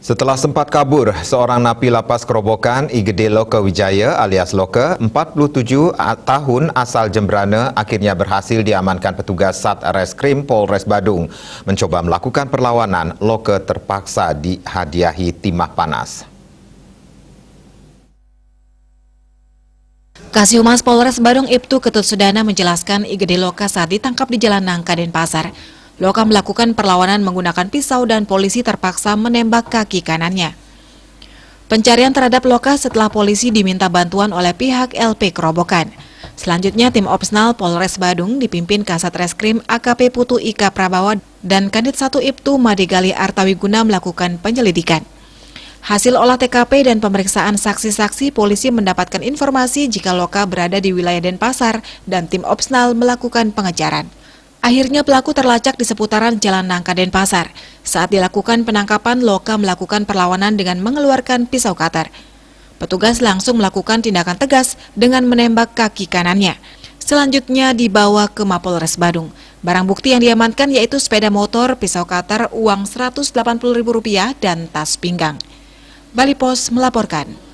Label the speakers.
Speaker 1: Setelah sempat kabur, seorang napi lapas Kerobokan Igede Loka Wijaya alias Loka, 47 tahun asal Jembrana akhirnya berhasil diamankan petugas Satreskrim Polres Badung. Mencoba melakukan perlawanan, Loka terpaksa dihadiahi timah panas.
Speaker 2: Kasihumas Polres Badung Ibtu Ketut Sudana menjelaskan Igede Loka saat ditangkap di Jalan Nangka, Denpasar. Loka melakukan perlawanan menggunakan pisau dan polisi terpaksa menembak kaki kanannya. Pencarian terhadap Loka setelah polisi diminta bantuan oleh pihak LP Kerobokan. Selanjutnya tim Opsnal Polres Badung dipimpin Kasat Reskrim AKP Putu Ika Prabawa dan Kanit 1 Ibtu Madegali Artawiguna melakukan penyelidikan. Hasil olah TKP dan pemeriksaan saksi-saksi, polisi mendapatkan informasi jika Loka berada di wilayah Denpasar dan tim Opsnal melakukan pengejaran. Akhirnya pelaku terlacak di seputaran Jalan Nangka, Denpasar. Saat dilakukan penangkapan, Loka melakukan perlawanan dengan mengeluarkan pisau cutter. Petugas langsung melakukan tindakan tegas dengan menembak kaki kanannya. Selanjutnya dibawa ke Mapolres Badung. Barang bukti yang diamankan yaitu sepeda motor, pisau cutter, uang Rp180.000 dan tas pinggang. Bali Pos melaporkan.